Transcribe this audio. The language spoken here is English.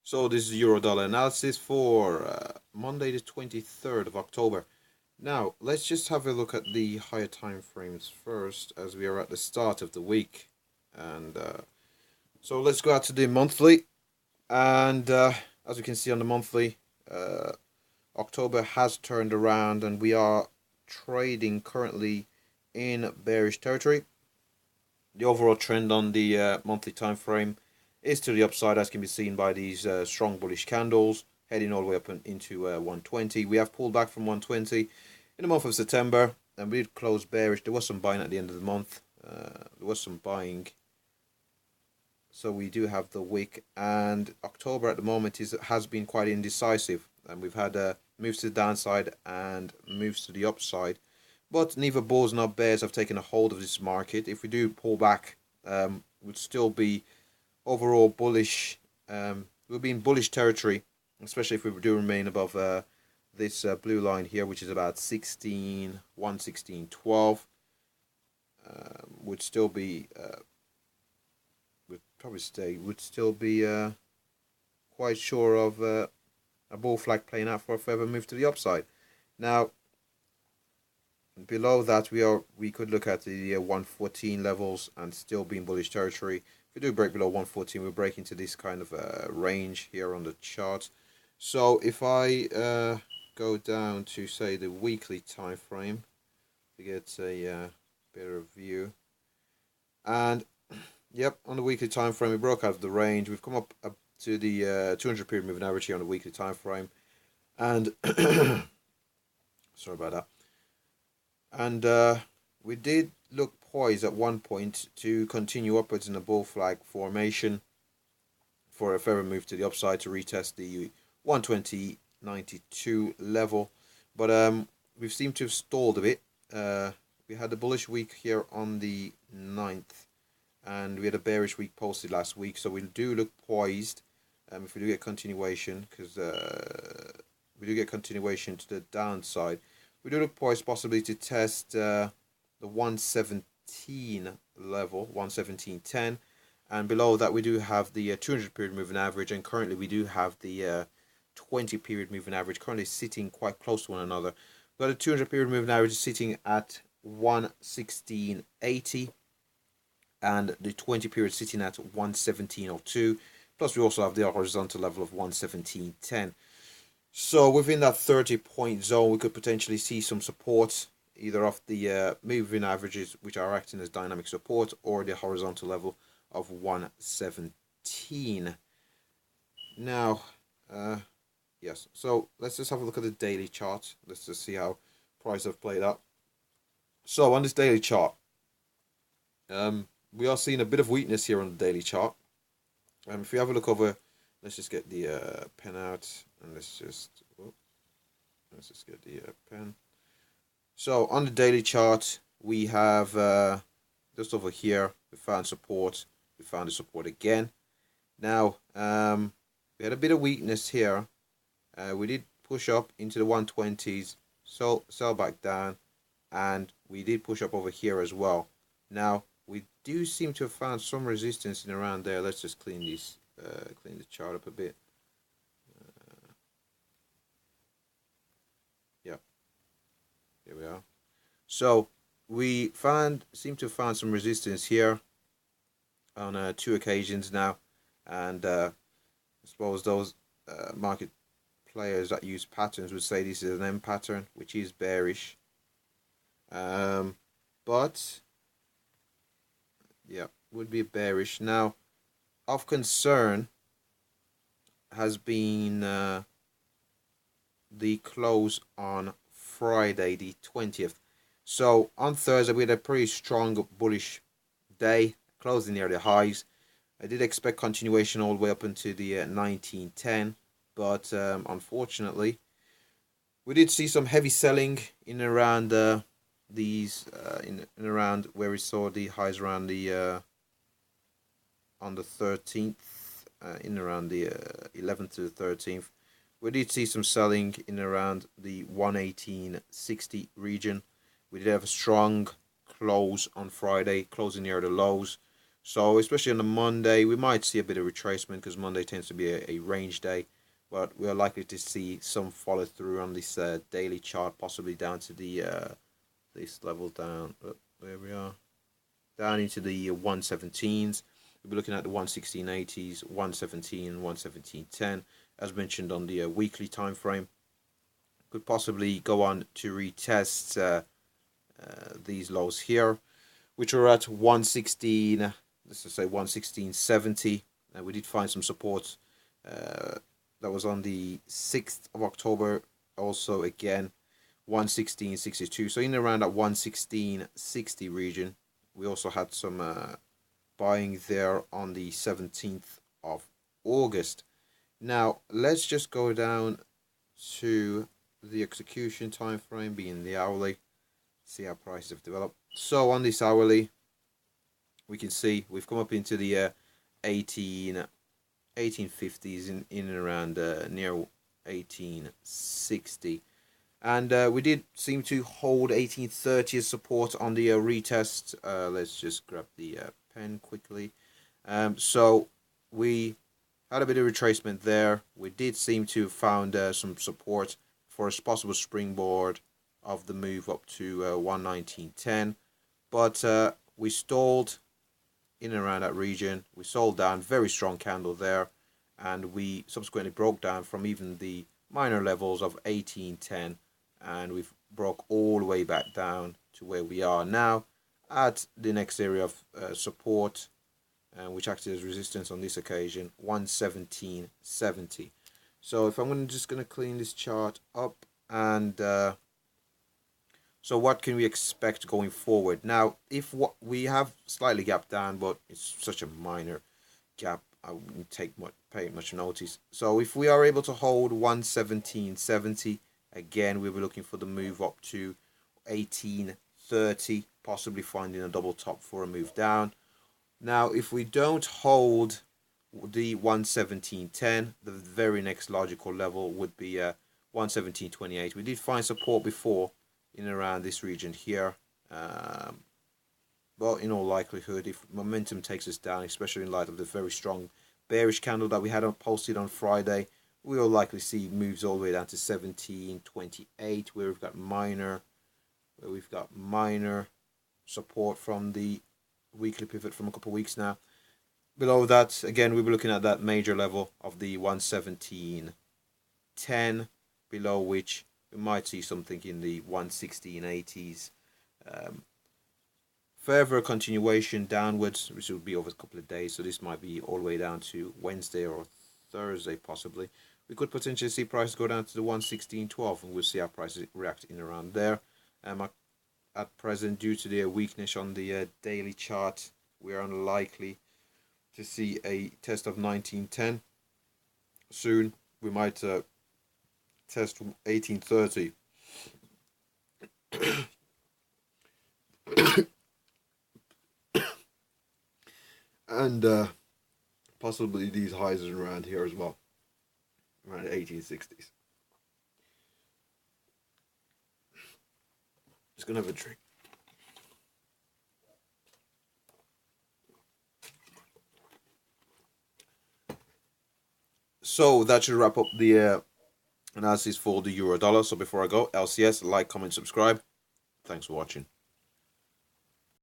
So this is Euro-dollar analysis for Monday the 23rd of October. Now, let's just have a look at the higher time frames first, as we are at the start of the week. And so let's go out to the monthly. And as we can see on the monthly, October has turned around and we are trading currently in bearish territory. The overall trend on the monthly time frame is to the upside, as can be seen by these strong bullish candles heading all the way up into 120. We have pulled back from 120 in the month of September, and we did close bearish. There was some buying at the end of the month. There was some buying. So we do have the wick, and October at the moment has been quite indecisive, and we've had moves to the downside and moves to the upside. But neither bulls nor bears have taken a hold of this market. If we do pull back, would still be overall bullish. We'll be in bullish territory, especially if we do remain above this blue line here, which is about 116.12. Would still be would still be quite sure of a bull flag playing out for a further move to the upside. Now, below that, we could look at the 114 levels and still be in bullish territory. If we do break below 114, we'll break into this kind of range here on the chart. So if I go down to, say, the weekly time frame to get a better view, and yep, on the weekly time frame, we broke out of the range. We've come up to the 200 period moving average here on the weekly time frame, and sorry about that. And we did look poised at one point to continue upwards in the bull flag formation for a further move to the upside to retest the 120.92 level, but we've seemed to have stalled a bit. We had a bullish week here on the 9th, and we had a bearish week posted last week, so we do look poised if we do get continuation, because we do get continuation to the downside. We do look poised possibly to test the 117 level, 117.10, and below that we do have the 200 period moving average, and currently we do have the 20 period moving average currently sitting quite close to one another. We've got the 200 period moving average sitting at 116.80, and the 20 period sitting at 117.02. Plus we also have the horizontal level of 117.10. So within that 30-point zone, we could potentially see some support, either off the moving averages, which are acting as dynamic support, or the horizontal level of 117. Now, yes, so let's just have a look at the daily chart. Let's just see how price have played out. So on this daily chart, we are seeing a bit of weakness here on the daily chart. If we have a look over, let's just get the pen out, and let's just get the pen. So on the daily chart, we have just over here, we found support. We found the support again. Now, we had a bit of weakness here. We did push up into the 120s, so sell back down, and we did push up over here as well. Now, we do seem to have found some resistance in around there. Let's just clean this, clean the chart up a bit. Yeah, here we are. So we seem to have found some resistance here on 2 occasions now, and I suppose those market players that use patterns would say this is an M pattern, which is bearish. But yeah, would be bearish. Now, of concern has been the close on Friday the 20th. So on Thursday we had a pretty strong bullish day, closing near the highs. I did expect continuation all the way up into the 1910, but unfortunately we did see some heavy selling in and around these in and around where we saw the highs around the on the 13th, in around the 11th to the 13th. We did see some selling in around the 118.60 region. We did have a strong close on Friday, closing near the lows. So especially on a Monday, we might see a bit of retracement because Monday tends to be a range day, but we are likely to see some follow through on this daily chart, possibly down to the this level down. Where we are, down into the 117s. We'll be looking at the 116.80s, 117, 117.10, as mentioned on the weekly time frame. Could possibly go on to retest these lows here, which are at 116. Let's just say 116.70, and we did find some support. That was on the 6th of October. Also, again, 116.62. So in and around that 116.60 region. We also had some buying there on the 17th of August. Now let's just go down to the execution time frame, being the hourly. See how prices have developed. So on this hourly, we can see we've come up into the 1850s in and around near 1860. And we did seem to hold 1830 as support on the retest. Let's just grab the pen quickly. So we had a bit of retracement there. We did seem to have found some support for a possible springboard of the move up to 119.10. But we stalled in and around that region. We sold down, very strong candle there. And we subsequently broke down from even the minor levels of 1810, and we've broke all the way back down to where we are now at the next area of support, which acted as resistance on this occasion, 117.70. So if I'm just going to clean this chart up, and so what can we expect going forward? Now, if what we have slightly gapped down, but it's such a minor gap, I wouldn't pay much notice. So if we are able to hold 117.70, again, we'll be looking for the move up to 1830, possibly finding a double top for a move down. Now, if we don't hold the 117.10, the very next logical level would be 117.28. We did find support before in and around this region here. Well, in all likelihood, if momentum takes us down, especially in light of the very strong bearish candle that we had posted on Friday, we will likely see moves all the way down to 17.28, where we've got minor support from the weekly pivot from a couple of weeks now. Below that, again, we'll be looking at that major level of the 117.10, below which we might see something in the 116.80s. Further continuation downwards, which will be over a couple of days, so this might be all the way down to Wednesday or Thursday possibly. We could potentially see prices go down to the 116.12, and we'll see how prices react in around there. At present, due to the weakness on the daily chart, we are unlikely to see a test of 1910 soon. We might test 1830. And possibly these highs are around here as well, around the 1860s. Just gonna have a drink. So that should wrap up the analysis for the euro dollar. So before I go, LCS, like, comment, subscribe. Thanks for watching.